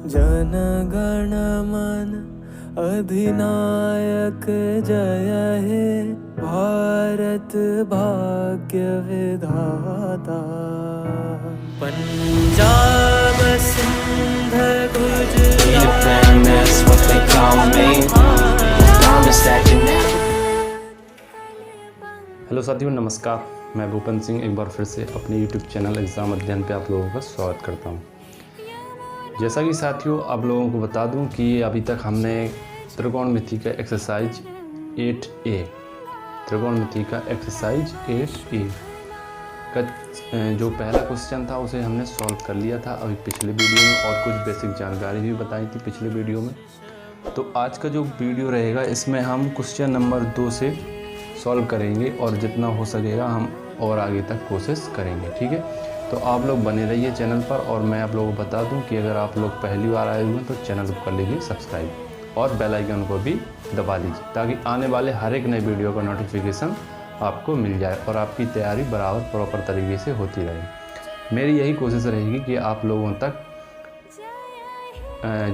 जन गण मन अधिनायक जय हे भारत भाग्य विधाता। Punjab Sindh Unicorn, that's what they call me. Diamonds that can never. Hello साथियों, नमस्कार। मैं भूपन सिंह एक बार फिर से अपने यूट्यूब चैनल एग्ज़ाम अध्ययन पे आप लोगों का स्वागत करता हूं। जैसा कि साथियों आप लोगों को बता दूं कि अभी तक हमने त्रिकोणमिति का एक्सरसाइज 8A त्रिकोणमिति का एक्सरसाइज 8A का जो पहला क्वेश्चन था उसे हमने सॉल्व कर लिया था अभी पिछले वीडियो में, और कुछ बेसिक जानकारी भी बताई थी पिछले वीडियो में। तो आज का जो वीडियो रहेगा इसमें हम क्वेश्चन नंबर 2 से सॉल्व करेंगे और जितना हो सकेगा हम और आगे तक कोशिश करेंगे, ठीक है। तो आप लोग बने रहिए चैनल पर, और मैं आप लोगों को बता दूं कि अगर आप लोग पहली बार आए हुए हैं तो चैनल को कर लीजिए सब्सक्राइब और बेल आइकन को भी दबा लीजिए ताकि आने वाले हर एक नए वीडियो का नोटिफिकेशन आपको मिल जाए और आपकी तैयारी बराबर प्रॉपर तरीके से होती रहे। मेरी यही कोशिश रहेगी कि आप लोगों तक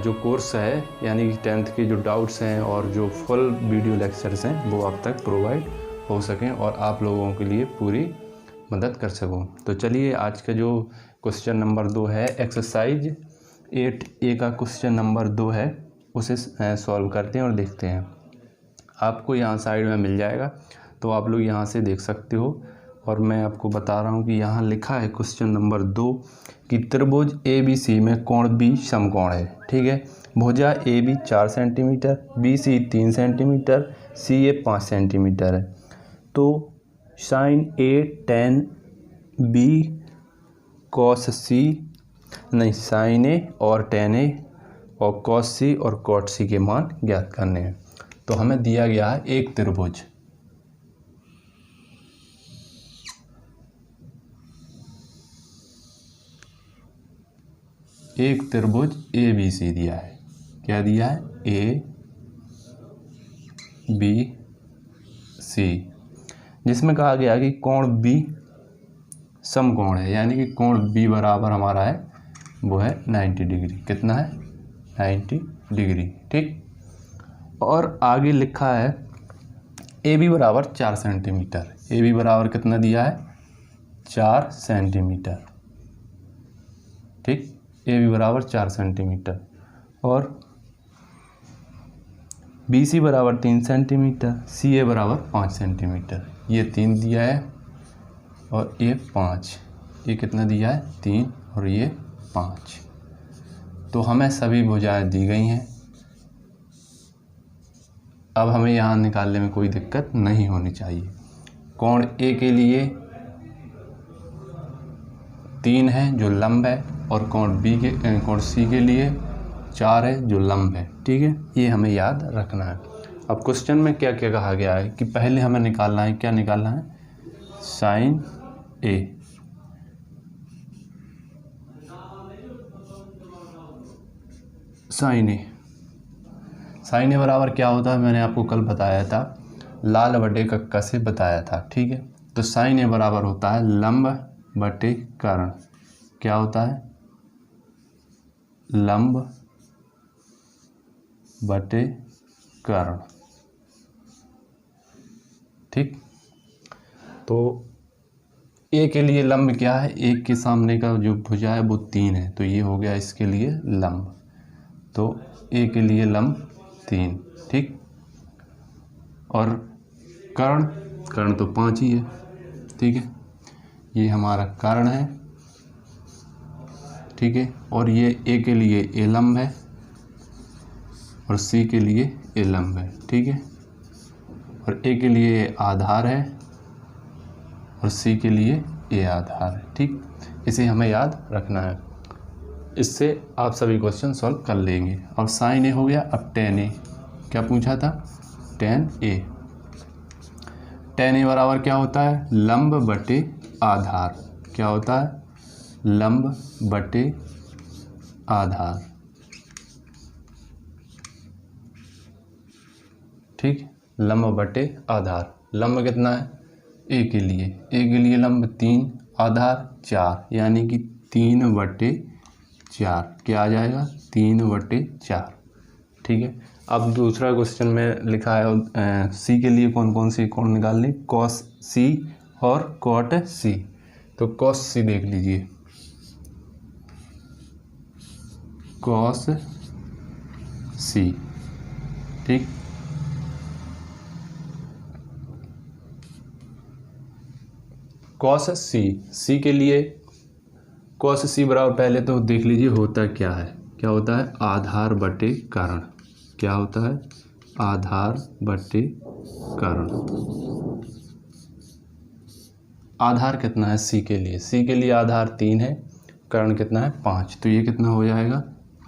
जो कोर्स है यानी कि 10th के जो डाउट्स हैं और जो फुल वीडियो लेक्चर्स हैं वो आप तक प्रोवाइड हो सकें और आप लोगों के लिए पूरी मदद कर सकूं। तो चलिए आज का जो क्वेश्चन नंबर 2 है, एक्सरसाइज 8A का क्वेश्चन नंबर 2 है, उसे सॉल्व करते हैं और देखते हैं। आपको यहाँ साइड में मिल जाएगा तो आप लोग यहाँ से देख सकते हो। और मैं आपको बता रहा हूँ कि यहाँ लिखा है क्वेश्चन नंबर 2 कि त्रिभुज ABC में कोण B समकोण है, ठीक है। भुजा AB 4 centimetre, BC 3 centimetre, CA 5 centimetre है। तो sine A tan B cos C नहीं साइन A और tan A और cos C और cot C के मान ज्ञात करने हैं। तो हमें दिया गया है एक त्रिभुज, एक त्रिभुज ABC दिया है। क्या दिया है? ABC, जिसमें कहा गया कि कोण B समकोण है, यानी कि कोण B बराबर हमारा है वो है 90 डिग्री। कितना है? 90 डिग्री, ठीक। और आगे लिखा है AB बराबर 4 सेंटीमीटर। AB बराबर कितना दिया है? 4 सेंटीमीटर, ठीक। AB बराबर 4 सेंटीमीटर और BC बराबर 3 सेंटीमीटर, CA बराबर 5 सेंटीमीटर। ये 3 दिया है और ये 5। ये कितना दिया है? 3 और ये 5। तो हमें सभी भुजाएं दी गई हैं। अब हमें यहाँ निकालने में कोई दिक्कत नहीं होनी चाहिए। कोण A के लिए 3 है जो लंब है, और कोण C के लिए 4 है जो लंब है, ठीक है। ये हमें याद रखना है। अब क्वेश्चन में क्या क्या कहा गया है कि पहले हमें निकालना है, क्या निकालना है? Sign A। साइन A बराबर क्या होता है? मैंने आपको कल बताया था, लाल बटे कक्का से बताया था, ठीक है। तो साइन A बराबर होता है लंब बटे कर्ण। क्या होता है? लंब बटे कर्ण, ठीक। तो A के लिए लंब क्या है? एक के सामने का जो भुजा है वो 3 है, तो ये हो गया इसके लिए लंब। तो A के लिए लंब 3, ठीक। और कर्ण तो 5 ही है, ठीक है। ये हमारा कर्ण है, ठीक है। और ये A के लिए A लंब है और C के लिए A लंब है, ठीक है। और A के लिए आधार है और C के लिए A आधार है, ठीक। इसे हमें याद रखना है। इससे आप सभी क्वेश्चन सॉल्व कर लेंगे। और साइन A हो गया। अब tan A, क्या पूछा था? tan A। tan A बराबर क्या होता है? लंब बटे आधार। क्या होता है? लंब बटे आधार, ठीक। लंब बटे आधार। लंब कितना है? A के लिए लंब 3, आधार 4, यानी कि 3 बटे 4, क्या आ जाएगा 3/4। ठीक है। अब दूसरा क्वेश्चन में लिखा है सी के लिए कौन कौन सी कोण निकालनी, कॉस सी और कॉट सी। तो कॉस सी देख लीजिए, कॉस सी, ठीक। कॉस सी के लिए कॉस सी बराबर, पहले तो देख लीजिए होता क्या है, क्या होता है आधार बटे कारण। क्या होता है आधार बटे कारण। आधार कितना है सी के लिए, सी के लिए आधार 3 है, कारण कितना है 5, तो ये कितना हो जाएगा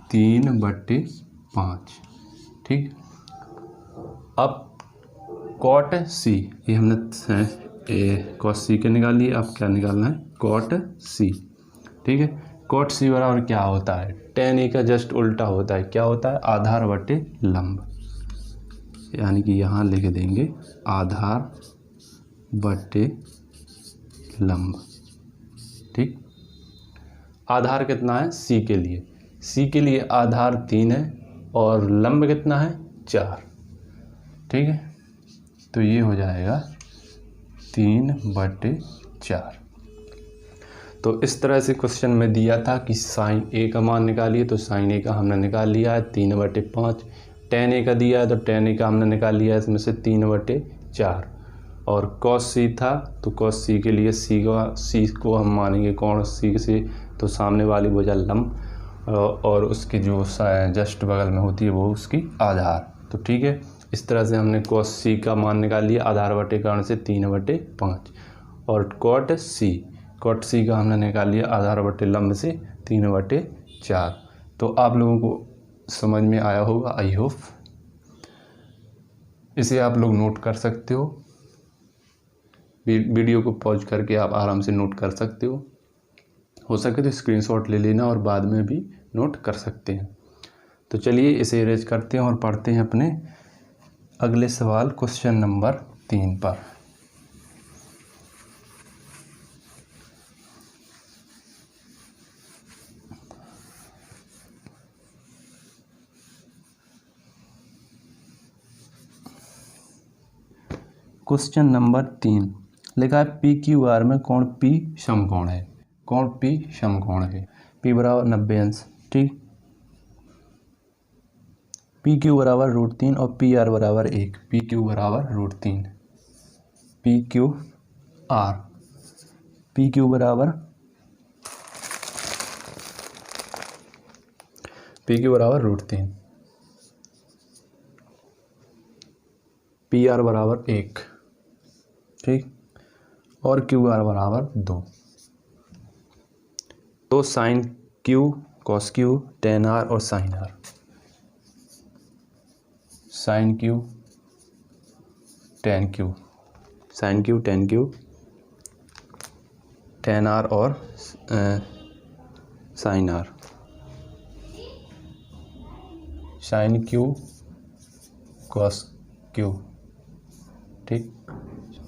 3/5। ठीक। अब कॉट सी, ये हमने कॉस सी के निकाल लिए, अब क्या निकालना है कॉट सी। ठीक है। कॉट सी बराबर क्या होता है, tan ए का जस्ट उल्टा होता है, क्या होता है आधार बटे लंब, यानी कि यहाँ लिख देंगे आधार बटे लंब। ठीक। आधार कितना है सी के लिए, सी के लिए आधार 3 है और लंब कितना है 4। ठीक है। तो ये हो जाएगा 3/4। तो इस तरह से क्वेश्चन में दिया था कि साइन ए का मान निकालिए, तो साइन ए का हमने निकाल लिया है 3/5। tan ए का दिया है तो tan ए का हमने निकाल लिया है इसमें से 3/4। और कॉस सी था तो कॉस सी के लिए सी को हम मानेंगे कोण सी से, तो सामने वाली भुजा लंब और उसके जो जस्ट बगल में होती है वो उसकी आधार। तो ठीक है, इस तरह से हमने कॉस सी का मान निकाल लिया आधार बटे कारण से 3/5। और कॉट सी का हमने निकाल लिया आधार बटे लंब से 3/4। तो आप लोगों को समझ में आया होगा, आई होप। इसे आप लोग नोट कर सकते हो, वीडियो को पॉज करके आप आराम से नोट कर सकते हो सके तो स्क्रीनशॉट ले लेना और बाद में भी नोट कर सकते हैं। तो चलिए इसे इरेज करते हैं और पढ़ते हैं अपने अगले सवाल क्वेश्चन नंबर 3 पर। क्वेश्चन नंबर 3 लिखा है पी क्यू आर में कोण पी समकोण है, कोण पी समकोण है, पी बराबर 90 अंश। ठीक। पी क्यू बराबर √3 और पी आर बराबर 1, पी क्यू बराबर √3, P Q R, P Q बराबर √3, पी आर बराबर 1। ठीक। और क्यू आर बराबर 2। तो sine Q, cos Q, tan R और sine R, sine Q, tan Q, sine Q, tan Q, tan R और sine R, sine Q, cos Q. ठीक।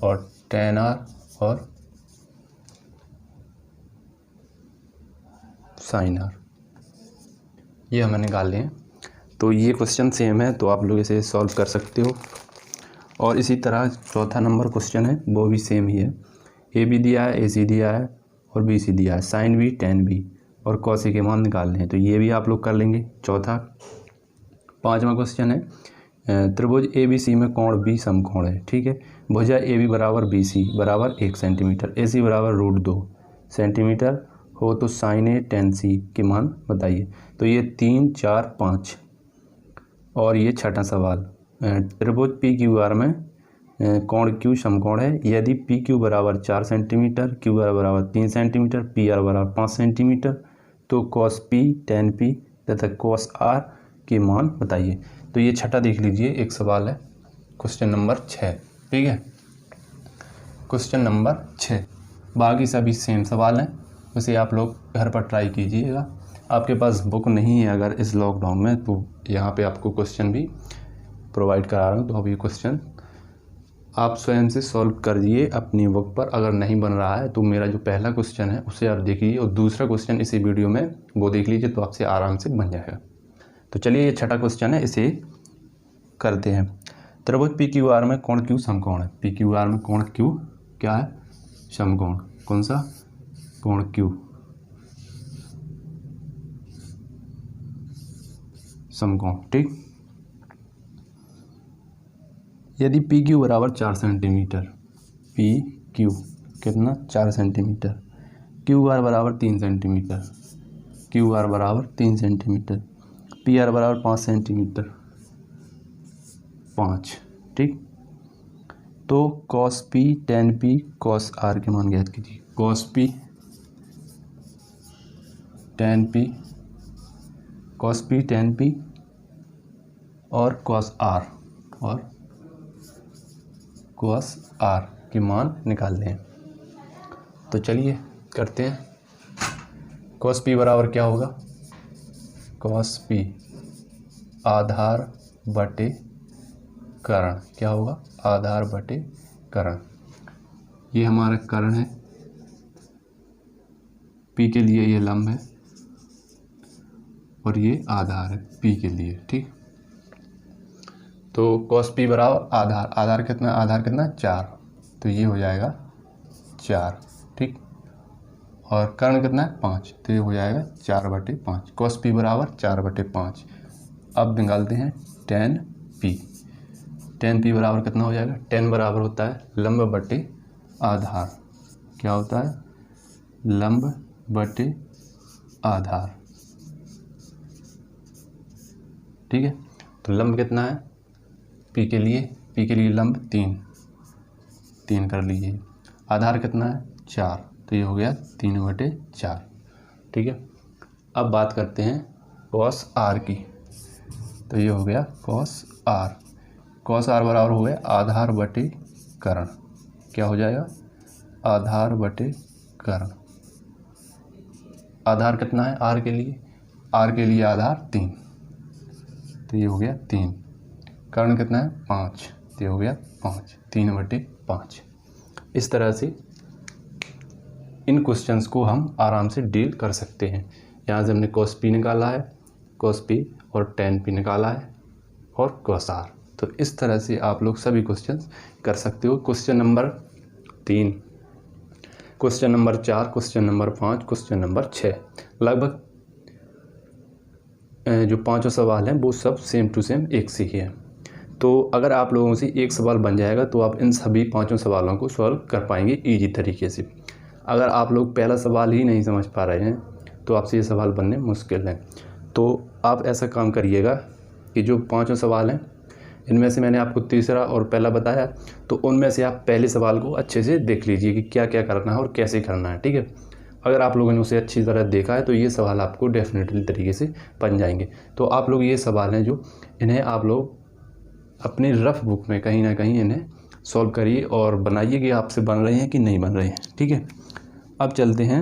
और टेन आर और साइन आर, ये हमें निकाल लें। तो ये क्वेश्चन सेम है, तो आप लोग इसे सॉल्व कर सकते हो। और इसी तरह चौथा नंबर क्वेश्चन है वो भी सेम ही है, ए बी दिया है, ए सी दिया है और बी सी दिया है, साइन बी, टेन बी और कॉस ए के मान निकालने हैं, तो ये भी आप लोग कर लेंगे। चौथा 5वां क्वेश्चन है त्रिभुज ए बी सी में कोण बी समकोण है। ठीक है। भुजा ए बी बराबर बी सी बराबर 1 सेंटीमीटर, ए सी बराबर √2 सेंटीमीटर हो तो साइन ए टेन सी के मान बताइए। तो ये 3, 4, 5 और ये छठा सवाल त्रिभुज पी क्यू आर में कोण क्यू समकोण है यदि पी क्यू बराबर 4 सेंटीमीटर, क्यू आर बराबर 3 सेंटीमीटर, पी आर बराबर 5 सेंटीमीटर, तो कॉस पी, टेन पी तथा कॉस आर के मान बताइए। तो ये छठा देख लीजिए, एक सवाल है क्वेश्चन नंबर 6। ठीक है। क्वेश्चन नंबर 6, बाकी सभी सेम सवाल हैं, उसे आप लोग घर पर ट्राई कीजिएगा। आपके पास बुक नहीं है अगर इस लॉकडाउन में, तो यहाँ पे आपको क्वेश्चन भी प्रोवाइड करा रहा हूँ, तो अब ये क्वेश्चन आप स्वयं से सॉल्व करिए अपनी बुक पर। अगर नहीं बन रहा है तो मेरा जो पहला क्वेश्चन है उसे आप देखिए और दूसरा क्वेश्चन इसी वीडियो में वो देख लीजिए, तो आपसे आराम से बन जाएगा। तो चलिए, ये छठा क्वेश्चन है, इसे करते हैं। त्रिभुज PQR में कोण Q समकोण है। PQR में कोण Q क्या है? समकोण। कौन सा? कोण Q समकोण, ठीक। यदि PQ बराबर 4 सेंटीमीटर, PQ कितना? 4 सेंटीमीटर, QR बराबर 3 सेंटीमीटर, QR बराबर 3 सेंटीमीटर, PR बराबर 5 सेंटीमीटर, 5, ठीक। तो cos P tan P cos R के मान ज्ञात कीजिए। cos P tan P और cos R के मान निकाल लें। तो चलिए करते हैं। cos P बराबर क्या होगा? cos P आधार बटे कर्ण। क्या होगा? आधार बटे कर्ण। ये हमारा कर्ण है, P के लिए ये लंब है और ये आधार है P के लिए, ठीक। तो cos P बराबर आधार कितना? 4, तो ये हो जाएगा 4, ठीक। और कर्ण कितना है? 5, तो ये हो जाएगा 4/5। cos P बराबर 4/5। अब निकालते हैं tan P। tan P बराबर कितना हो जाएगा? tan बराबर होता है लंब बटे आधार। क्या होता है? लंब बटे आधार, ठीक है। तो लंब कितना है P के लिए लंब 3 कर लीजिए। आधार कितना है? 4, तो ये हो गया 3/4, ठीक है। अब बात करते हैं cos R की। तो ये हो गया cos R बराबर हो गया आधार बटे कर्ण। क्या हो जाएगा? आधार बटे कर्ण। आधार कितना है R के लिए आधार 3, तो ये हो गया 3। कर्ण कितना है? 5, तो ये हो गया 5, 3/5। इस तरह से इन क्वेश्चंस को हम आराम से डील कर सकते हैं। यहाँ से हमने cos P निकाला है, cos P और tan P निकाला है और cos R। तो इस तरह से आप लोग सभी क्वेश्चंस कर सकते हो। Question number 3, question number 4, question number 5, question number 6, लगभग जो 5 सवाल हैं वो सब सेम टू सेम एक से ही है। तो अगर आप लोगों से एक सवाल बन जाएगा तो आप इन सभी 5 सवालों को सॉल्व कर पाएंगे ईजी तरीके से। अगर आप लोग पहला सवाल ही नहीं समझ पा रहे हैं तो आपसे ये सवाल बनने मुश्किल हैं। तो आप ऐसा काम करिएगा कि जो 5 सवाल हैं इनमें से मैंने आपको तीसरा और पहला बताया, तो उनमें से आप पहले सवाल को अच्छे से देख लीजिए कि क्या क्या करना है और कैसे करना है, ठीक है। अगर आप लोगों ने उसे अच्छी तरह देखा है तो ये सवाल आपको डेफिनेटली तरीके से बन जाएंगे। तो आप लोग ये सवाल हैं जो इन्हें आप लोग अपनी रफ बुक में कहीं ना कहीं इन्हें सॉल्व करिए और बनाइए कि आपसे बन रहे हैं कि नहीं बन रहे हैं, ठीक है। अब चलते हैं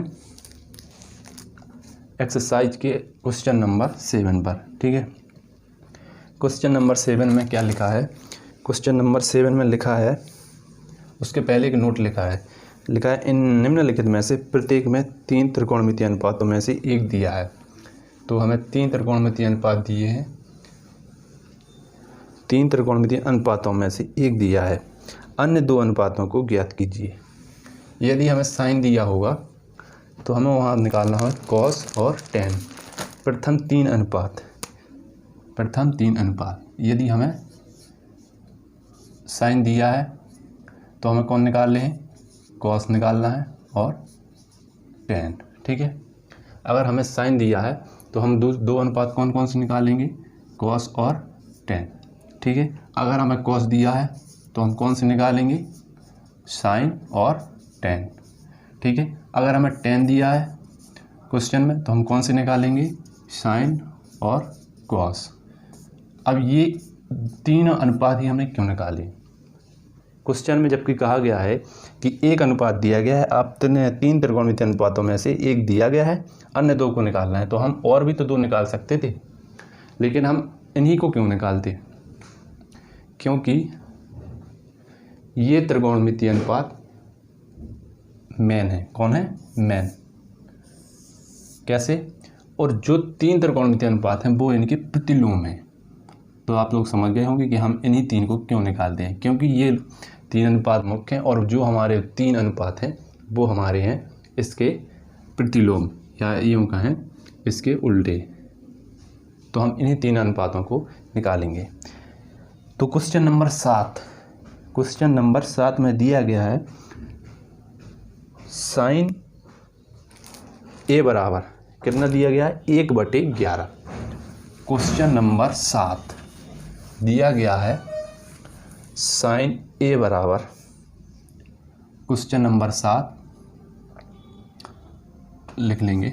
एक्सरसाइज के क्वेश्चन नंबर 7 पर, ठीक है। क्वेश्चन नंबर 7 में क्या लिखा है? क्वेश्चन नंबर 7 में लिखा है, उसके पहले एक नोट लिखा है इन निम्नलिखित में से प्रत्येक में 3 त्रिकोणमितीय अनुपातों में से एक दिया है। तो हमें 3 त्रिकोणमितीय अनुपात दिए हैं, 3 त्रिकोणमितीय अनुपातों में से एक दिया है। अन्य 2 अनुपातों को ज्ञात कीजिए। यदि हमें साइन दिया होगा तो हमें वहाँ निकालना है कॉस और टेन। प्रथम तीन अनुपात यदि हमें साइन दिया है तो हमें कौन निकाल लें? कॉस निकालना है और टेन, ठीक है। अगर हमें साइन दिया है तो हम 2 अनुपात कौन कौन से निकालेंगे? कॉस और टेन, ठीक है। अगर हमें कॉस दिया है तो हम कौन से निकालेंगे? साइन और टेन, ठीक है। अगर हमें टेन दिया है क्वेश्चन में तो हम कौन से निकालेंगे? साइन और कॉस। अब ये तीनों अनुपात ही हमने क्यों निकाले? क्वेश्चन में जबकि कहा गया है कि एक अनुपात दिया गया है, आप 3 त्रिकोणमितीय अनुपातों में से एक दिया गया है, अन्य 2 को निकालना है, तो हम और भी तो 2 निकाल सकते थे, लेकिन हम इन्हीं को क्यों निकालते? क्योंकि ये त्रिकोणमितीय अनुपात मेन है। कौन है? मेन। कैसे? और जो 3 त्रिकोणमितीय अनुपात हैं वो इनके प्रतिलोम हैं। तो आप लोग समझ गए होंगे कि हम इन्हीं 3 को क्यों निकालते हैं, क्योंकि ये 3 अनुपात मुख्य हैं और जो हमारे 3 अनुपात हैं वो हमारे हैं इसके प्रतिलोम, या यूँ कहें इसके उल्टे। तो हम इन्हीं 3 अनुपातों को निकालेंगे। तो क्वेश्चन नंबर 7 में दिया गया है साइन ए बराबर कितना दिया गया है? 1/11। क्वेश्चन नंबर 7 दिया गया है साइन ए बराबर, क्वेश्चन नंबर 7 लिख लेंगे।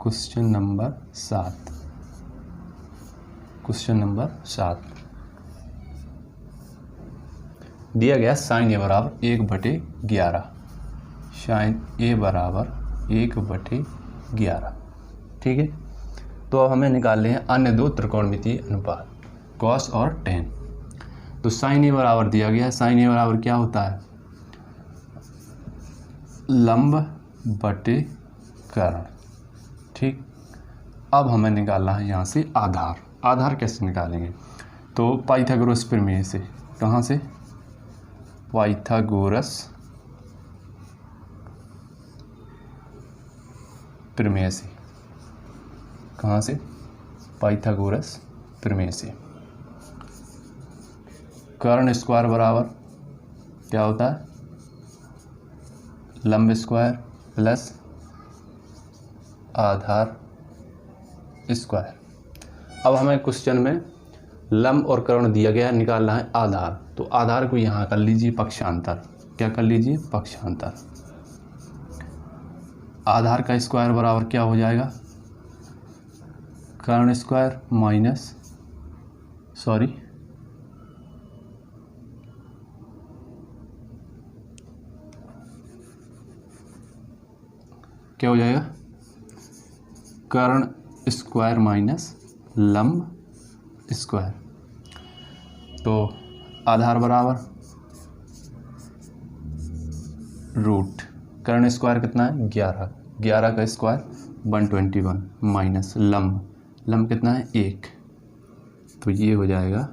क्वेश्चन नंबर 7 दिया गया साइन ए बराबर 1/11। साइन ए बराबर 1/11। ठीक है। तो अब हमें निकालने हैं अन्य 2 त्रिकोणमितीय अनुपात, कॉस और टेन। तो साइन ए बराबर दिया गया है। साइन ए बराबर क्या होता है? लंब बटे कर्ण। ठीक। अब हमें निकालना है यहाँ से आधार। आधार कैसे निकालेंगे? तो पाइथागोरस प्रमेय से। कहाँ से? पाइथागोरस प्रमेय से। कहाँ से? पाइथागोरस प्रमेय से। कर्ण स्क्वायर बराबर क्या होता है? लंब स्क्वायर प्लस आधार स्क्वायर। अब हमें क्वेश्चन में लंब और कर्ण दिया गया है, निकालना है आधार। तो आधार को यहाँ कर लीजिए पक्षांतर। क्या कर लीजिए? पक्षांतर। आधार का स्क्वायर बराबर क्या हो जाएगा? कर्ण स्क्वायर माइनस क्या हो जाएगा? कर्ण स्क्वायर माइनस लंब स्क्वायर। तो आधार बराबर रूट कर्ण स्क्वायर कितना है? 11। 11 का स्क्वायर 121 माइनस लंब कितना है? 1। तो ये हो जाएगा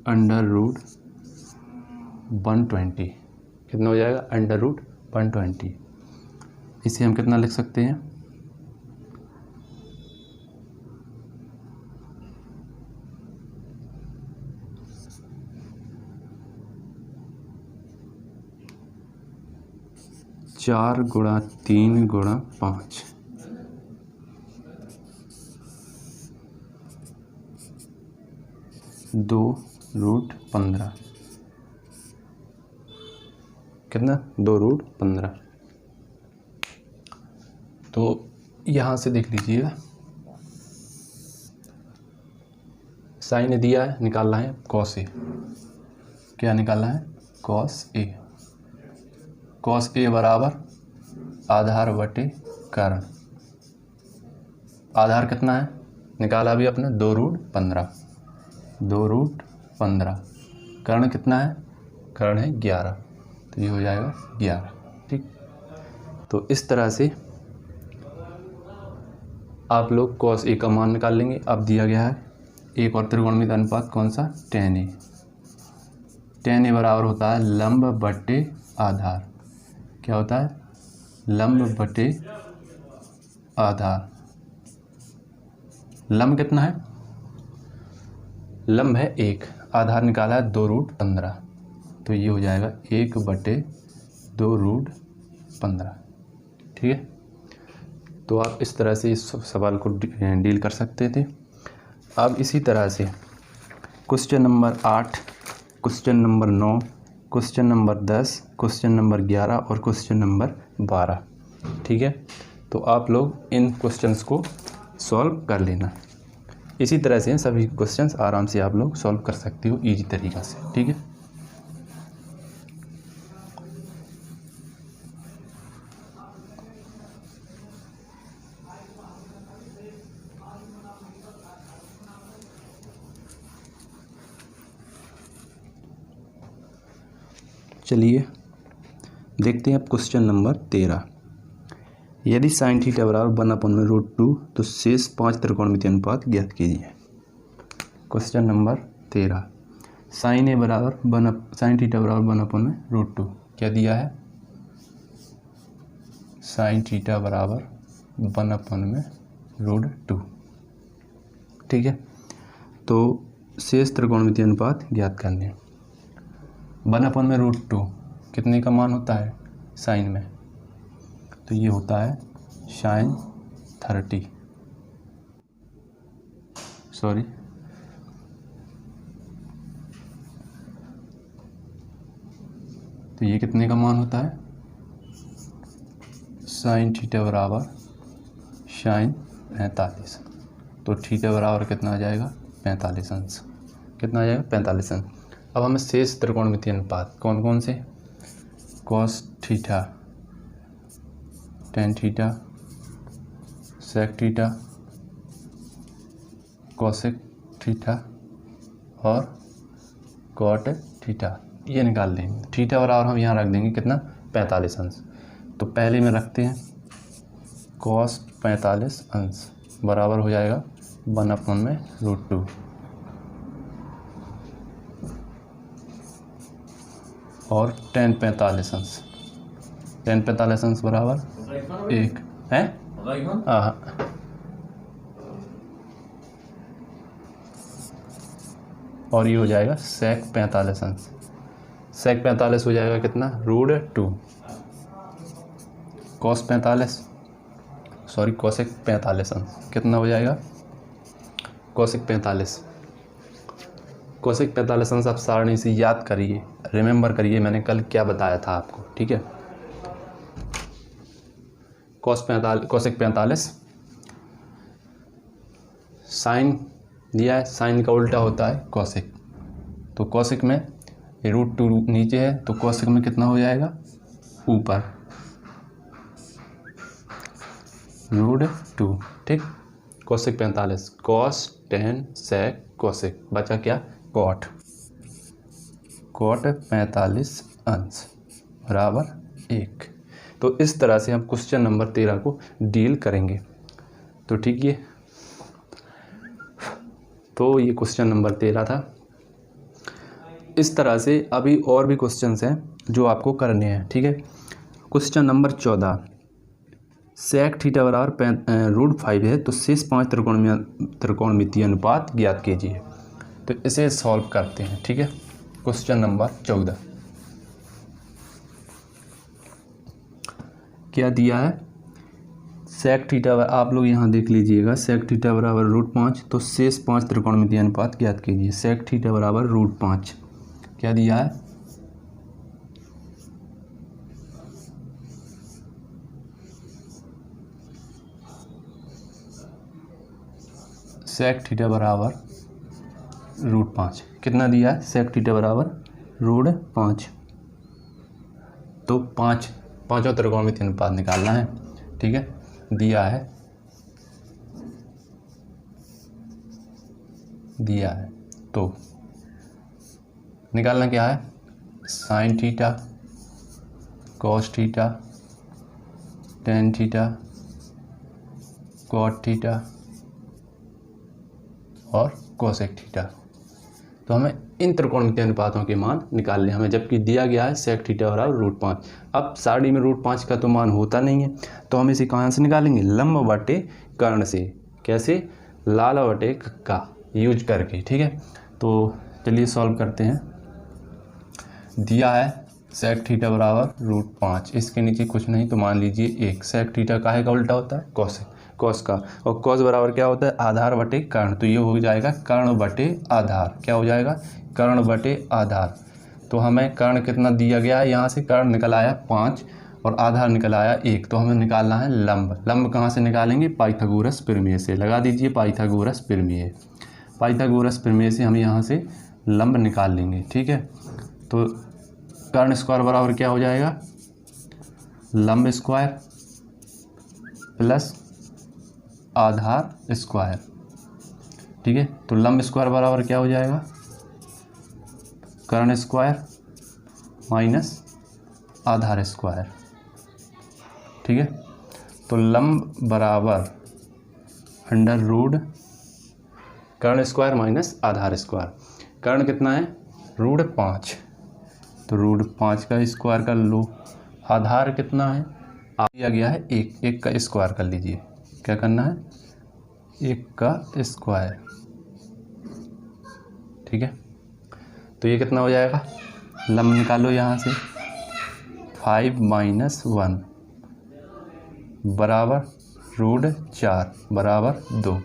अंडर रूट 120। कितना हो जाएगा? Under root 120। इसे हम कितना लिख सकते हैं? चार गुणा 3 गुणा 5। दो रूट 15। कितना? 2 रूट 15। तो यहाँ से देख लीजिएगा, साइन दिया है, निकालना है कॉस ए। क्या निकालना है? Cos A. कॉस ए बराबर आधार बटे कर्ण। आधार कितना है? निकाला भी अपने 2 रूट 15। 2 रूट 15। कर्ण कितना है? कर्ण है 11। तो ये हो जाएगा 11। ठीक। तो इस तरह से आप लोग कॉस ए का मान निकाल लेंगे। अब दिया गया है एक और त्रिकोणमितीय अनुपात, कौन सा? tan ए। tan ए बराबर होता है लंब बटे आधार। क्या होता है? लंब बटे आधार। लंब कितना है? लंब है 1। आधार निकाला है 2 रूट 15। तो ये हो जाएगा 1/2 रूट 15। ठीक है। तो आप इस तरह से इस सवाल को डील कर सकते थे। अब इसी तरह से question number 8, question number 9, question number 10, question number 11 और क्वेश्चन नंबर 12। ठीक है। तो आप लोग इन क्वेश्चंस को सॉल्व कर लेना। इसी तरह से सभी क्वेश्चंस आराम से आप लोग सॉल्व कर सकते हो इजी तरीक़ा से। ठीक है। चलिए देखते हैं अब क्वेश्चन नंबर 13। यदि साइन थीटा बराबर 1/√2 तो शेष 5 त्रिकोणमितीय अनुपात ज्ञात कीजिए। क्वेश्चन नंबर 13, साइन थीटा बराबर 1/√2 क्या दिया है? साइन थीटा बराबर 1/√2, ठीक है। तो शेष त्रिकोणमितीय अनुपात ज्ञात करने हैं। 1/√2 कितने का मान होता है साइन में? तो ये होता है साइन 30, सॉरी तो ये कितने का मान होता है? साइन थीटा बराबर साइन 45। तो थीटा बराबर कितना आ जाएगा? 45 अंश। कितना आ जाएगा? 45 अंश। अब हमें शेष त्रिकोणमितीय अनुपात कौन कौन से? Cos theta, tan theta, sec theta, cosec theta और कॉट थीटा, ये निकाल लेंगे। थीटा बराबर हम यहाँ रख देंगे कितना? 45 अंश। तो पहले में रखते हैं कॉस 45 अंश बराबर हो जाएगा 1/√2 और टेन 45 अंश। टेन 45 अंश बराबर 1 है। हाँ, और ये हो जाएगा सेक 45 अंश। सेक 45 हो जाएगा कितना? √2 कॉस 45, सॉरी कोसेक 45 अंश। कितना हो जाएगा? कोसेक 45। कोसेक 45 अंश आप सारणी से याद करिए, रिमेंबर करिए मैंने कल क्या बताया था आपको, ठीक है। कोसेक 45 साइन दिया है, साइन का उल्टा होता है कोसेक। तो कोसेक में √2 नीचे है तो कोसेक में कितना हो जाएगा? ऊपर √2, ठीक। कोसेक 45 कॉस 10 सेक कोसेक, बचा क्या? कॉट 45 अंश बराबर 1। तो इस तरह से हम क्वेश्चन नंबर 13 को डील करेंगे। तो ठीक है, तो ये क्वेश्चन नंबर 13 था। इस तरह से अभी और भी क्वेश्चंस हैं जो आपको करने हैं, ठीक है। क्वेश्चन नंबर 14, सेक थीटा बराबर √5 है तो शेष 5 त्रिकोणमितीय अनुपात ज्ञात कीजिए। तो इसे सॉल्व करते हैं, ठीक है। क्वेश्चन नंबर 14 क्या दिया है? सेक थीटा, आप लोग यहाँ देख लीजिएगा, सेक थीटा बराबर √5 तो शेष 5 त्रिकोणमितीय अनुपात ज्ञात कीजिए। सेक थीटा बराबर √5 क्या दिया है? सेक थीटा बराबर √5 कितना दिया है? सेक थीटा बराबर √5। तो पाँचों त्रिकोणमितीय अनुपात निकालना है, ठीक है। दिया है तो निकालना क्या है? Sine theta, cos theta, tan theta, cot theta और कोसेक थीटा। तो हमें इन त्रिकोणमितीय अनुपातों के मान निकालने, हमें जबकि दिया गया है सेक थीटा बराबर √5। अब सारणी में √5 का तो मान होता नहीं है, तो हम इसे कहाँ से निकालेंगे? लंब बटे कर्ण से। कैसे? लाल बटे कक्का यूज करके, ठीक है। तो चलिए सॉल्व करते हैं। दिया है सेक थीटा बराबर √5, इसके नीचे कुछ नहीं तो मान लीजिए 1। सेक थीटा काहे का उल्टा होता है? कॉस का। और कॉस बराबर क्या होता है? आधार बटे कर्ण। तो ये हो जाएगा कर्ण बटे आधार। क्या हो जाएगा? कर्ण बटे आधार। तो हमें कर्ण कितना दिया गया है? यहाँ से कर्ण निकल आया 5 और आधार निकल आया 1। तो हमें निकालना है लंब। लंब कहाँ से निकालेंगे? पाइथागोरस प्रमेय से। लगा दीजिए पाइथागोरस प्रमेय। पाइथागोरस प्रमेय से हम यहाँ से लंब निकाल लेंगे, ठीक है। तो कर्ण स्क्वायर बराबर क्या हो जाएगा? लंब स्क्वायर प्लस आधार स्क्वायर, ठीक है। तो लंब स्क्वायर बराबर क्या हो जाएगा? कर्ण स्क्वायर माइनस आधार स्क्वायर, ठीक है। तो लंब बराबर अंडर रूट कर्ण स्क्वायर माइनस आधार स्क्वायर। कर्ण कितना है? रूट 5, तो रूट 5 का स्क्वायर कर लो। आधार कितना है? दिया गया है 1, 1 का स्क्वायर कर लीजिए। क्या करना है? 1 का स्क्वायर, ठीक है। तो ये कितना हो जाएगा? लंब निकालो यहाँ से। 5 माइनस 1 बराबर रूट 4 बराबर 2।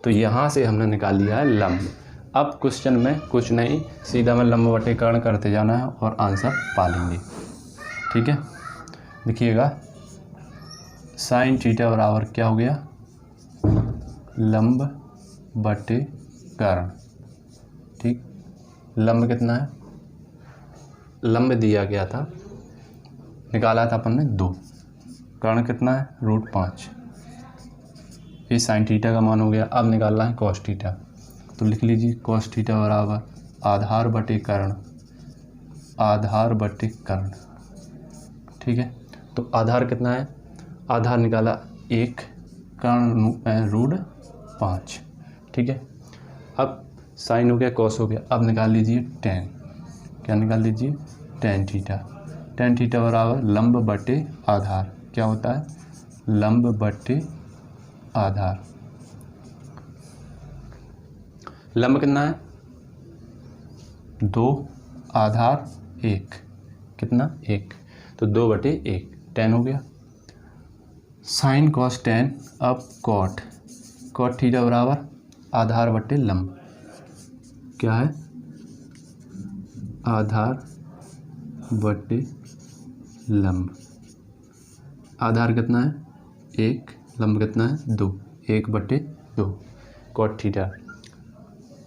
तो यहाँ से हमने निकाल लिया है लंब। अब क्वेश्चन में कुछ नहीं, सीधा में लंब बटे कर्ण करते जाना है और आंसर पा लेंगे, ठीक है। देखिएगा साइन थीटा बराबर क्या हो गया? लंब बटे कर्ण, ठीक। लंब कितना है? लंब दिया गया था, निकाला था अपन ने 2। कर्ण कितना है? रूट 5। ये साइन थीटा का मान हो गया। अब निकालना है कॉस थीटा, तो लिख लीजिए कॉस थीटा बराबर आधार बटे कर्ण, आधार बटे कर्ण, ठीक है। तो आधार कितना है? आधार निकाला 1, कर्ण रूट 5, ठीक है। अब साइन हो गया, कॉस हो गया। अब निकाल लीजिए टेन। क्या निकाल लीजिए? Tan theta. टेन थीटा बराबर लंब बटे आधार। क्या होता है? लंब बटे आधार। लंब कितना है? 2, आधार 1, कितना? 1, तो 2 बटे 1, 10 हो गया। Sine cos 10। अब कॉट, कॉट थीटा बराबर आधार बटे लंब। क्या है? आधार बटे लंब। आधार कितना है? 1, लंब कितना है? 2, 1 बटे 2, कॉट थीटा।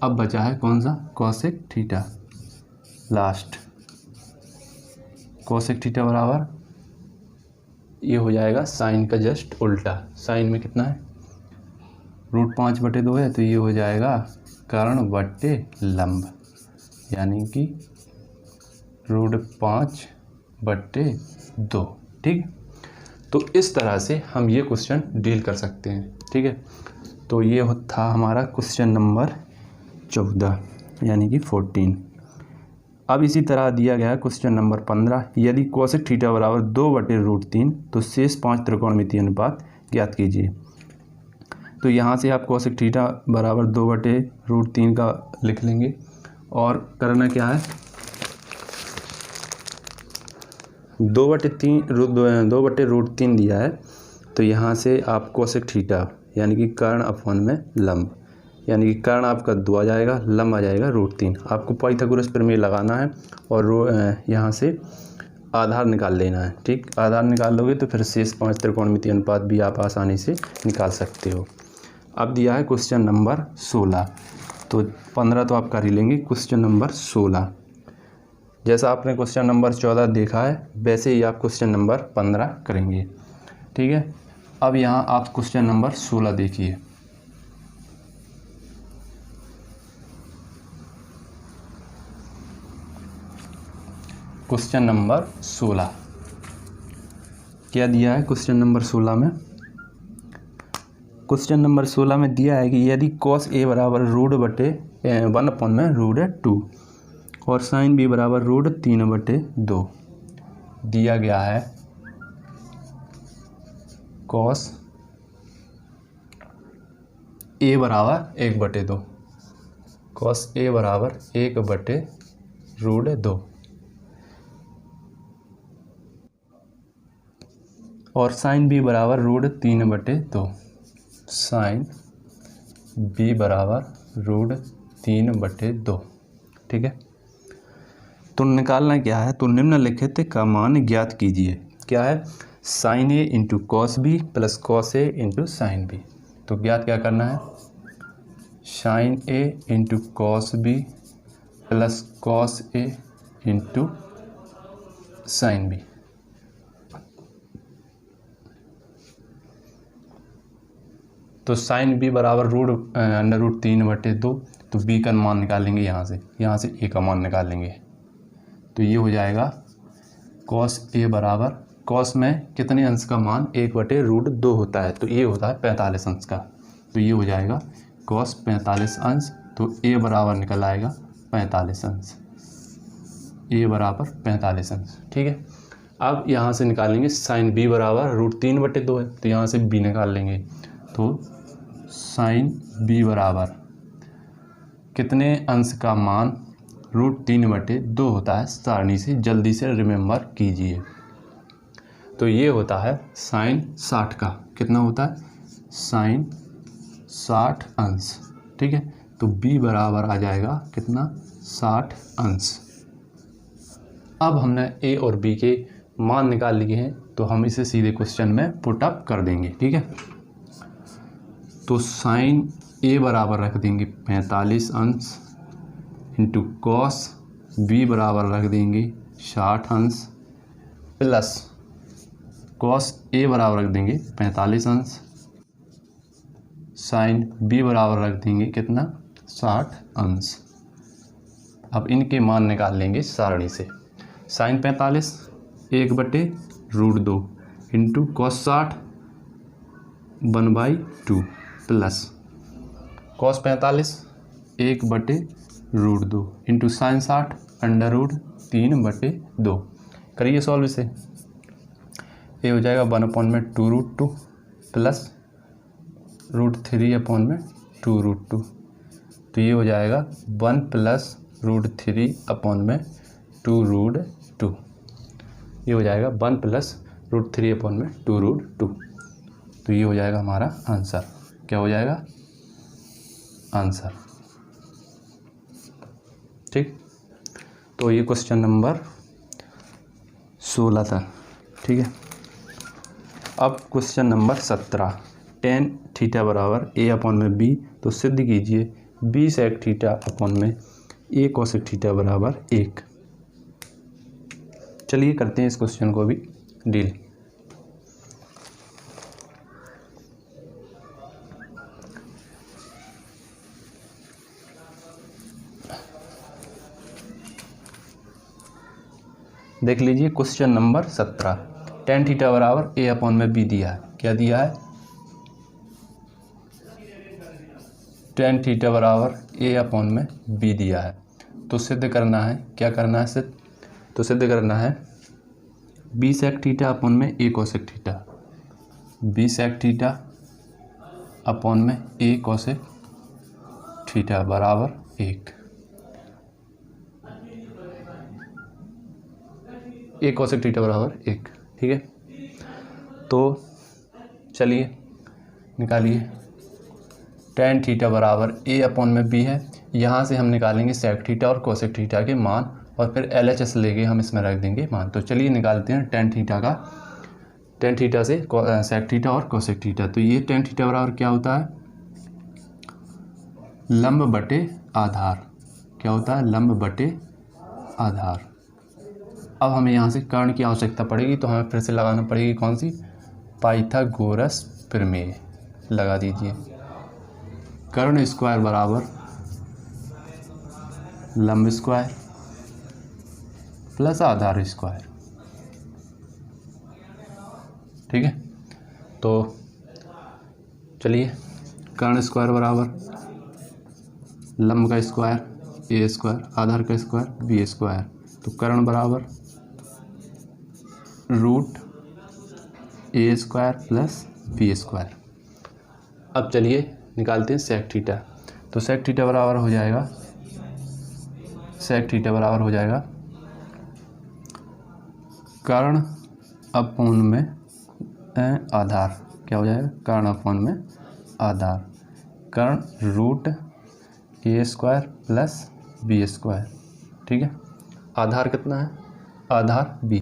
अब बचा है कौन सा? Cosec theta last. Cosec theta बराबर ये हो जाएगा साइन का जस्ट उल्टा। साइन में कितना है? रूट 5 बटे 2 है, तो ये हो जाएगा कर्ण बटे लंब, यानी कि रूट 5 बटे 2, ठीक। तो इस तरह से हम ये क्वेश्चन डील कर सकते हैं, ठीक है। तो ये था हमारा क्वेश्चन नंबर 14 यानी कि 14। अब इसी तरह दिया गया है क्वेश्चन नंबर 15। यदि कोसेक थीटा बराबर 2 बटे रूट 3 तो शेष 5 त्रिकोणमितीय अनुपात ज्ञात कीजिए। तो यहाँ से आप कोसेक थीटा बराबर 2 बटे रूट 3 का लिख लेंगे और करना क्या है? 2 बटे रूट 3 दिया है, तो यहाँ से आप कोसेक थीटा यानी कि कर्ण अपॉन में लंब, यानी कि कर्ण आपका 2 आ जाएगा, लंब आ जाएगा रूट 3। आपको पाइथागोरस प्रमेय लगाना है और यहाँ से आधार निकाल लेना है, ठीक। आधार निकाल लोगे तो फिर शेष 5 त्रिकोणमितीय अनुपात भी आप आसानी से निकाल सकते हो। अब दिया है क्वेश्चन नंबर 16, तो 15 तो आप कर ही लेंगे। क्वेश्चन नंबर 16 जैसा आपने क्वेश्चन नंबर 14 देखा है वैसे ही आप क्वेश्चन नंबर 15 करेंगे, ठीक है। अब यहाँ आप क्वेश्चन नंबर 16 देखिए। क्वेश्चन नंबर 16 क्या दिया है? क्वेश्चन नंबर 16 में, क्वेश्चन नंबर 16 में दिया है कि यदि कॉस ए बराबर रूट बटे 1 अपॉन में रूट 2 और साइन बी बराबर रूट 3 बटे 2 दिया गया है कॉस ए बराबर 1 बटे 2, कॉस ए बराबर 1 बटे रूट 2 और साइन बी बराबर रूट 3 बटे 2, साइन बी बराबर रूट 3 बटे 2, ठीक है। तो निकालना क्या है? तो निम्नलिखित का मान ज्ञात कीजिए। क्या है? Sine A into cos B plus cos A into sine B. तो ज्ञात क्या करना है? Sine A into cos B plus cos A into sine B. तो साइन बी बराबर अंडर रूट 3 बटे 2, तो बी का मान निकालेंगे यहाँ से ए का मान निकालेंगे, तो ये हो जाएगा कॉस ए बराबर, कॉस में कितने अंश का मान 1/√2 होता है, तो ये होता है 45 अंश का। तो ये हो जाएगा कॉस 45 अंश, तो ए बराबर निकल आएगा 45 अंश, ए बराबर 45 अंश। ठीक है, अब यहाँ से निकालेंगे साइन बी बराबर √3/2 है, तो यहाँ से बी निकाल लेंगे। तो साइन बी बराबर कितने अंश का मान √3/2 होता है, सारणी से जल्दी से रिमेम्बर कीजिए। तो ये होता है साइन 60 का, कितना होता है साइन 60 अंश। ठीक है, तो b बराबर आ जाएगा कितना 60 अंश। अब हमने a और b के मान निकाल लिए हैं, तो हम इसे सीधे क्वेश्चन में पुट अप कर देंगे। ठीक है, तो साइन a बराबर रख देंगे 45 अंश इंटू कॉस b बराबर रख देंगे 60 अंश प्लस कॉस a बराबर रख देंगे 45 अंश, साइन b बराबर रख देंगे कितना 60 अंश। अब इनके मान निकाल लेंगे सारणी से। Sine 45 1/√2 into cos 60 1/2 plus cos 45 1/√2 into sine 60 √3/2। करिए सॉल्व इसे, ये हो जाएगा 1/2√2 प्लस √3/2√2। तो ये हो जाएगा 1 प्लस √3/2√2। ये हो जाएगा 1 प्लस √3/2√2। तो ये हो जाएगा हमारा आंसर। क्या हो जाएगा आंसर। ठीक, तो ये क्वेश्चन नंबर 16 था। ठीक है, अब क्वेश्चन नंबर 17, tan थीटा बराबर a/b, तो सिद्ध कीजिए b sec थीटा अपॉन में a cosec थीटा बराबर 1। चलिए करते हैं इस क्वेश्चन को भी डील। देख लीजिए क्वेश्चन नंबर 17, tan थीटा बराबर a/b दिया है। क्या दिया है, tan थीटा बराबर a/b दिया है। तो सिद्ध करना है, क्या करना है सिद्ध, तो सिद्ध करना है b sec थीटा अपॉन में a cosec theta, b sec theta upon में a cosec थीटा बराबर 1। a cosec थीटा बराबर 1। ठीक है, तो चलिए निकालिए tan थीटा बराबर a/b है। यहाँ से हम निकालेंगे sec थीटा और cosec थीटा के मान, और फिर LHS लेके हम इसमें रख देंगे मान। तो चलिए निकालते हैं tan थीटा का, tan थीटा से sec थीटा और cosec थीटा। तो ये tan थीटा बराबर क्या होता है, लंब बटे आधार। क्या होता है, लंब बटे आधार। अब हमें यहाँ से कर्ण की आवश्यकता पड़ेगी, तो हमें फिर से लगाना पड़ेगी कौन सी, पाइथागोरस प्रमेय लगा दीजिए। कर्ण स्क्वायर बराबर लंब स्क्वायर प्लस आधार स्क्वायर। ठीक है, तो चलिए कर्ण स्क्वायर बराबर लंब का स्क्वायर a स्क्वायर, आधार का स्क्वायर b स्क्वायर। तो कर्ण बराबर √a square plus b square. अब चलिए निकालते हैं sec थीटा। तो sec थीटा बराबर हो जाएगा, sec थीटा बराबर हो जाएगा कर्ण अपॉन में आधार। क्या हो जाएगा, कर्ण अपॉन में आधार, कर्ण √a square plus b square. ठीक है, आधार कितना है, आधार b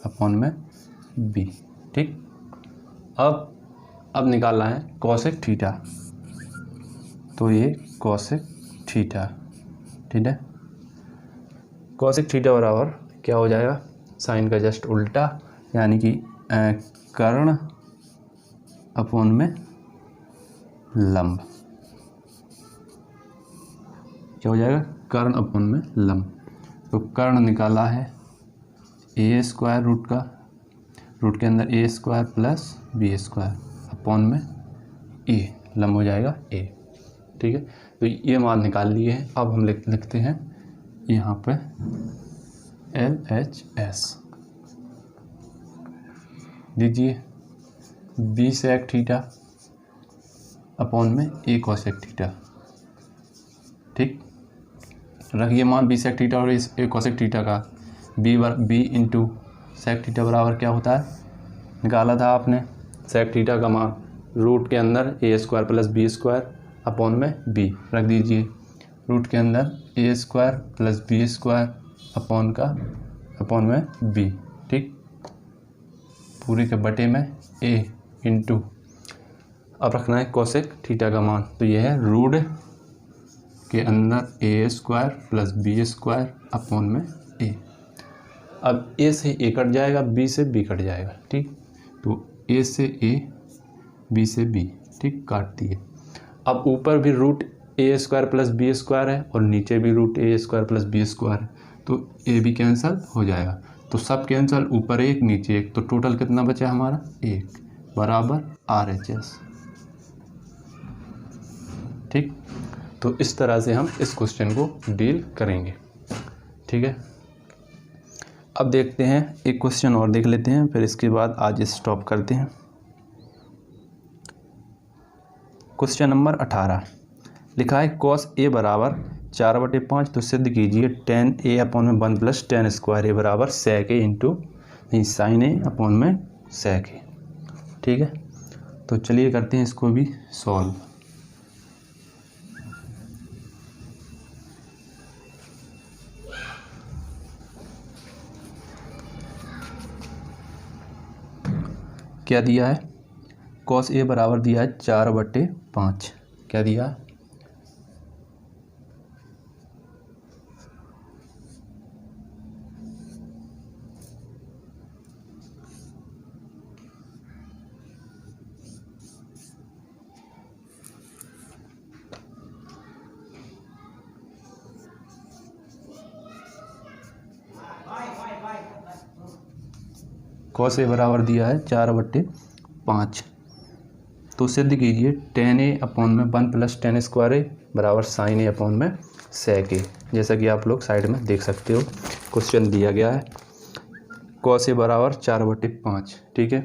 अपॉन में b। ठीक, अब निकालना है cosec थीटा। तो ये cosec थीटा। ठीक है, cosec थीटा बराबर क्या हो जाएगा, साइन का जस्ट उल्टा, यानी कि कर्ण अपॉन में लंब। क्या हो जाएगा, कर्ण अपॉन में लंब। तो कर्ण निकाला है ए स्क्वायर रूट के अंदर A square plus B square upon में ए, लंब हो जाएगा ए। ठीक है, तो ये मान निकाल लिए हैं। अब हम लिखते हैं यहाँ पे LHS दीजिए बी सेक थीटा अपॉन में ए कोसेक थीटा। ठीक, रखिए मान बी सेक थीटा और ए कोसेक थीटा का। बी इंटू सेक थीटा बराबर क्या होता है, निकाला था आपने सेक थीटा का मान रूट के अंदर A square plus B square upon में बी, रख दीजिए रूट के अंदर A square plus B square upon में बी। ठीक, पूरे के बटे में ए इंटू अब रखना है कोसेक थीटा का मान, तो यह है रूट के अंदर A square plus B square upon में ए। अब ए से ए कट जाएगा, बी से बी कट जाएगा। ठीक, तो ए से ए, बी से बी, ठीक, काट दिए। अब ऊपर भी रूट ए स्क्वायर प्लस बी स्क्वायर है और नीचे भी रूट ए स्क्वायर प्लस बी स्क्वायर है, तो ए भी कैंसिल हो जाएगा। तो सब कैंसिल, ऊपर एक नीचे एक, तो टोटल कितना बचा हमारा, एक, बराबर RHS। ठीक, तो इस तरह से हम इस क्वेश्चन को डील करेंगे। ठीक है, अब देखते हैं एक क्वेश्चन और देख लेते हैं, फिर इसके बाद आज स्टॉप करते हैं। क्वेश्चन नंबर 18 लिखा है कॉस ए बराबर 4/5, तो सिद्ध कीजिए tan a अपॉन में 1 प्लस tan स्क्वायर ए बराबर sec a into sine A upon में sec a। ठीक है, तो चलिए करते हैं इसको भी सॉल्व। क्या दिया है, कॉस ए बराबर दिया है 4/5। क्या दिया है, कॉस ए बराबर दिया है 4/5, तो सिद्ध कीजिए tan a अपॉन में 1 प्लस tan स्क्वायर ए बराबर साइन ए अपॉन में sec a। जैसा कि आप लोग साइड में देख सकते हो क्वेश्चन दिया गया है कॉस ए बराबर 4/5। ठीक है,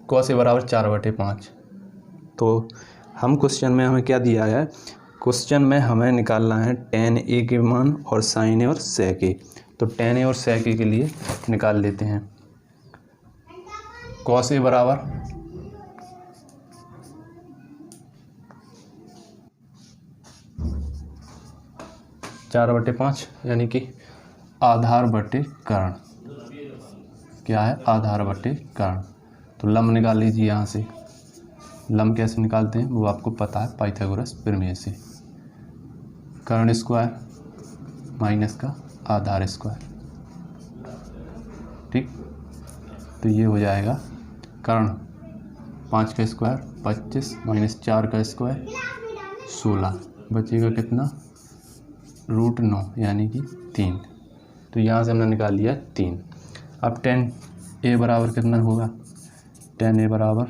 कॉस ए बराबर 4/5, तो हम क्वेश्चन में हमें क्या दिया है, क्वेश्चन में हमें निकालना है tan a के मान और साइन ए और sec a। तो tan a और sec a के लिए निकाल लेते हैं। कॉस ए बराबर 4/5 यानी कि आधार बटे कर्ण। क्या है, आधार बटे कर्ण। तो लंब निकाल लीजिए यहाँ से। लंब कैसे निकालते हैं वो आपको पता है, पाइथागोरस प्रमेय से। कर्ण स्क्वायर माइनस का आधार स्क्वायर। ठीक, तो ये हो जाएगा कर्ण 5 का स्क्वायर 25 माइनस 4 का स्क्वायर 16, बचेगा कितना, √9 यानी कि 3। तो यहाँ से हमने निकाल लिया 3। अब tan a बराबर कितना होगा, tan a बराबर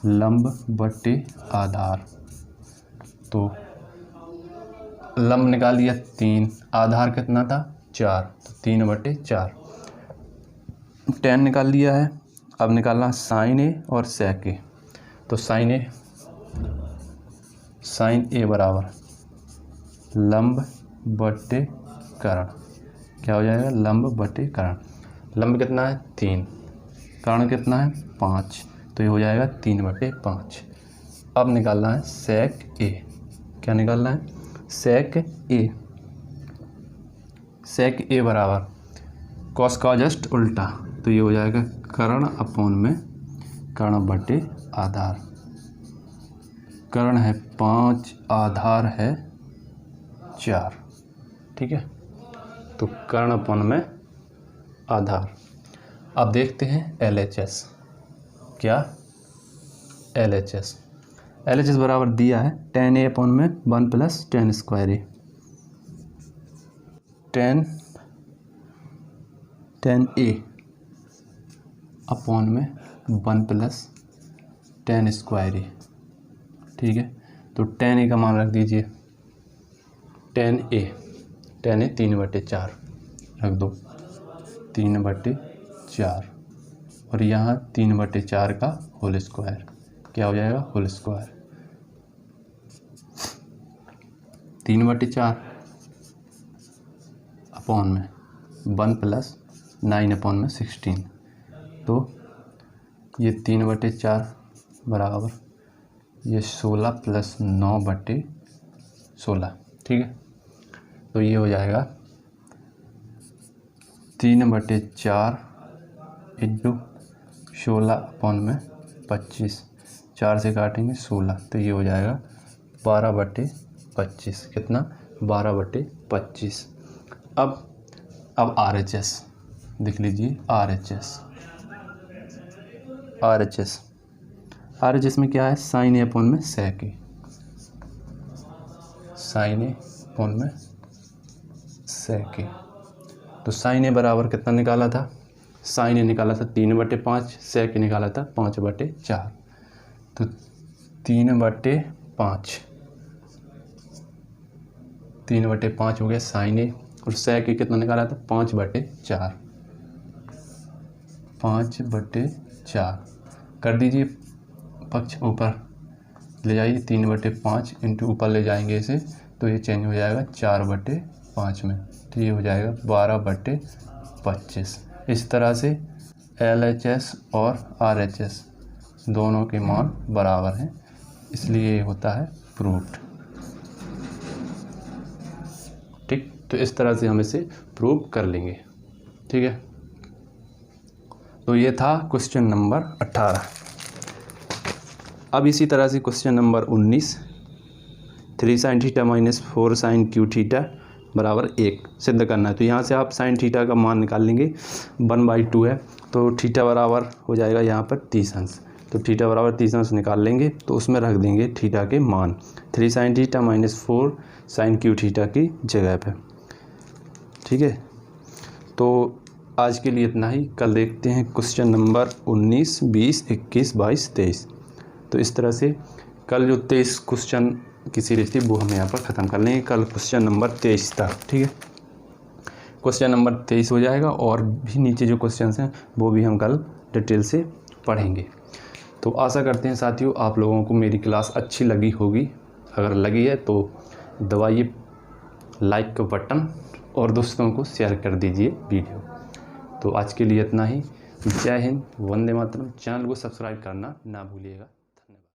लंब बटे आधार। तो लंब निकाल लिया 3, आधार कितना था 4, तो 3/4। tan निकाल लिया है, अब निकालना साइन ए और sec a। तो साइन ए बराबर लंब बटे कर्ण। क्या हो जाएगा, लंब बटे कर्ण। लंब कितना है 3, कर्ण कितना है 5, तो ये हो जाएगा 3/5। अब निकालना है sec a। क्या निकालना है, sec a। sec a बराबर कॉस का जस्ट उल्टा, तो ये हो जाएगा कर्ण अपॉन में कर्ण बटे आधार। कर्ण है 5, आधार है 4। ठीक है, तो कर्ण अपॉन में आधार। अब देखते हैं LHS। क्या, LHS बराबर दिया है tan a अपॉन में 1 plus tan square A. tan tan a upon में 1 प्लस tan स्क्वायर a। ठीक है, तो tan a का मान रख दीजिए, tan a 3/4 रख दो, 3/4 और यहाँ 3/4 का होल स्क्वायर, क्या हो जाएगा होल स्क्वायर। 3/4 अपॉन में 1 प्लस 9/16, तो ये 3/4 बराबर ये 16 प्लस 9/16। ठीक है, तो ये हो जाएगा 3/4 इंटू 16/25, 4 से काटेंगे 16, तो ये हो जाएगा 12/25। कितना 12/25। अब RHS देख लीजिए, RHS में क्या है, साइन ए अपॉन में सेक ए, साइन ए अपॉन में सेक ए। तो साइन ए बराबर कितना निकाला था, साइन ए निकाला था 3/5, सेक ए निकाला था 5/4, तो 3/5 हो गया साइन ए, और सेक ए कितना निकाला था 5/4, 5/4 कर दीजिए, पक्ष ऊपर ले जाइए, 3/5 इंटू ऊपर ले जाएंगे इसे, तो ये चेंज हो जाएगा 4/5 में, तो ये हो जाएगा 12/25। इस तरह से LHS और RHS दोनों के मान बराबर हैं, इसलिए ये होता है प्रूव्ड। ठीक, तो इस तरह से हम इसे प्रूव कर लेंगे। ठीक है, तो ये था क्वेश्चन नंबर 18। अब इसी तरह से question number 19, 3 sin theta minus 4 sin Q theta बराबर 1 सिद्ध करना है। तो यहाँ से आप sin थीटा का मान निकाल लेंगे, 1/2 है, तो थीटा बराबर हो जाएगा यहाँ पर 30 अंश, तो थीटा बराबर 30 अंश निकाल लेंगे, तो उसमें रख देंगे थीटा के मान 3 sin theta minus 4 sin Q theta की जगह पे। ठीक है, तो आज के लिए इतना ही, कल देखते हैं क्वेश्चन नंबर 19, 20, 21, 22, 23। तो इस तरह से कल जो 23 क्वेश्चन की सीरीज थी वो हम यहाँ पर ख़त्म कर लेंगे, कल क्वेश्चन नंबर 23 तक। ठीक है, क्वेश्चन नंबर 23 हो जाएगा, और भी नीचे जो क्वेश्चंस हैं वो भी हम कल डिटेल से पढ़ेंगे। तो आशा करते हैं साथियों आप लोगों को मेरी क्लास अच्छी लगी होगी, अगर लगी है तो दबाइए लाइक का बटन और दोस्तों को शेयर कर दीजिए वीडियो। तो आज के लिए इतना ही, जय हिंद, वंदे मातरम। चैनल को सब्सक्राइब करना ना भूलिएगा।